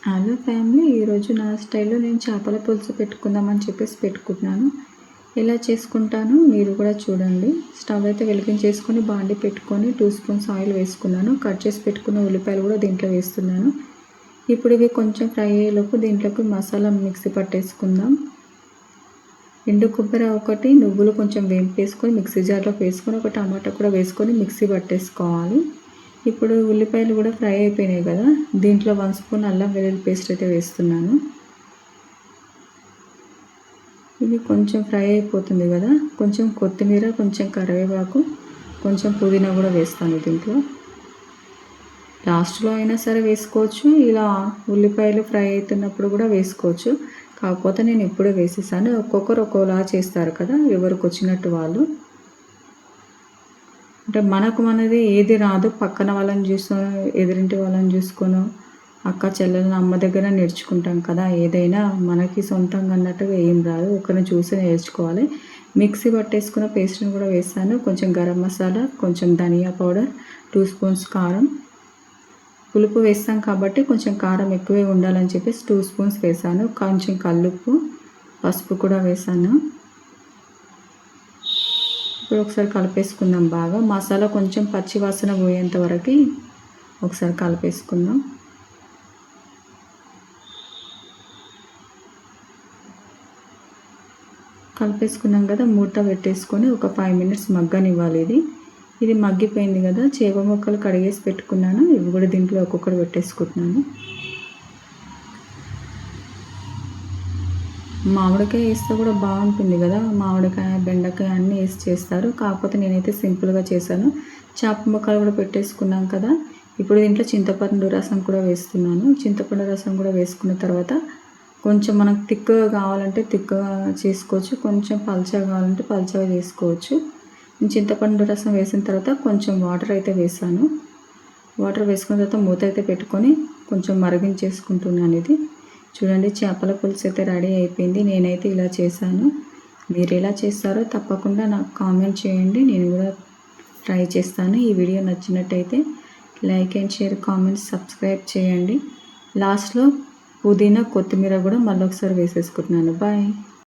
Hello family, ఈరోజు నా స్టైల్లో నేను చేపల పులుసు పెట్టుకుందామని చెప్పేసి పెట్టుకుంటున్నాను. ఎలా చేసుకుంటాను మీరు కూడా చూడండి. స్టవ్ అయితే వెలిగించేసుకొని బాండి పెట్టుకొని 2 స్పూన్స్ ఆయిల్ వేసుకున్నాను. కట్ చేసి పెట్టుకున్న ఉల్లిపాయలు కూడా దీంట్లో వేస్తున్నాను. ఇప్పుడు ఇవి కొంచెం ఫ్రై అయ్యేలోపు దీంట్లోకి మసాలా మిక్సీ పట్టేసుకుందాం. ఎండు కొబ్బరి ఒకటి, నువ్వులు కొంచెం వేయింపేసుకొని మిక్సీ జార్లోకి వేసుకొని ఒక టమాటా కూడా వేసుకొని మిక్సీ పట్టేసుకోవాలి. ఇప్పుడు ఉల్లిపాయలు కూడా ఫ్రై అయిపోయినాయి కదా, దీంట్లో 1 స్పూన్ అల్లం వెల్లుల్లి పేస్ట్ అయితే వేస్తున్నాను. ఇది కొంచెం ఫ్రై అయిపోతుంది కదా, కొంచెం కొత్తిమీర, కొంచెం కరివేపాకు, కొంచెం పుదీనా కూడా వేస్తాను దీంట్లో. లాస్ట్లో అయినా సరే వేసుకోవచ్చు, ఇలా ఉల్లిపాయలు ఫ్రై అవుతున్నప్పుడు కూడా వేసుకోవచ్చు. కాకపోతే నేను ఇప్పుడే వేసేసాను. ఒక్కొక్కరు ఒక్కోలా చేస్తారు కదా, ఎవరికి వచ్చినట్టు వాళ్ళు. అంటే మనది ఏది రాదు, పక్కన వాళ్ళని చూసుకొని, ఎదురింటి వాళ్ళని చూసుకొని, అక్క చెల్లెలను అమ్మ దగ్గర నేర్చుకుంటాం కదా. ఏదైనా మనకి సొంతంగా అన్నట్టుగా ఏం రాదు, ఒకరిని చూసి నేర్చుకోవాలి. మిక్సీ పట్టేసుకున్న పేస్ట్ని కూడా వేసాను. కొంచెం గరం మసాలా, కొంచెం ధనియా పౌడర్, 2 స్పూన్స్ కారం. పులుపు వేస్తాం కాబట్టి కొంచెం కారం ఎక్కువే ఉండాలని చెప్పేసి 2 స్పూన్స్ వేసాను. కొంచెం కల్లుప్పు, పసుపు కూడా వేసాను. ఇప్పుడు ఒకసారి కలిపేసుకుందాం బాగా. మసాలా కొంచెం పచ్చి వాసన పోయేంత వరకు ఒకసారి కలిపేసుకుందాం. కలిపేసుకున్నాం కదా, మూత పెట్టేసుకొని ఒక 5 మినిట్స్ మగ్గనివ్వాలి. ఇది మగ్గిపోయింది కదా, చేప ముక్కలు కడిగేసి పెట్టుకున్నాను. ఇవి కూడా దీంట్లో ఒక్కొక్కటి పెట్టేసుకుంటున్నాను. మామిడికాయ వేస్తే కూడా బాగుంటుంది కదా, మామిడికాయ, బెండకాయ అన్నీ వేసి చేస్తారు. కాకపోతే నేనైతే సింపుల్గా చేశాను. చేప ముక్కలు కూడా పెట్టేసుకున్నాం కదా, ఇప్పుడు దీంట్లో చింతపండు రసం కూడా వేస్తున్నాను. చింతపండు రసం కూడా వేసుకున్న తర్వాత కొంచెం మనకు తిక్కగా కావాలంటే తిక్కగా చేసుకోవచ్చు, కొంచెం పల్చగా కావాలంటే పల్చగా చేసుకోవచ్చు. చింతపండు రసం వేసిన తర్వాత కొంచెం వాటర్ అయితే వేసాను. వాటర్ వేసుకున్న తర్వాత మూత అయితే పెట్టుకొని కొంచెం మరిగించేసుకుంటున్నాను. ఇది చూడండి, చేపల పులుసు అయితే రెడీ అయిపోయింది. నేనైతే ఇలా చేశాను. మీరు ఎలా చేస్తారో తప్పకుండా నాకు కామెంట్ చేయండి, నేను కూడా ట్రై చేస్తాను. ఈ వీడియో నచ్చినట్టయితే like and share, comment, subscribe చేయండి. లాస్ట్లో పుదీనా, కొత్తిమీర కూడా మళ్ళీ ఒకసారి వేసేసుకుంటున్నాను. బాయ్.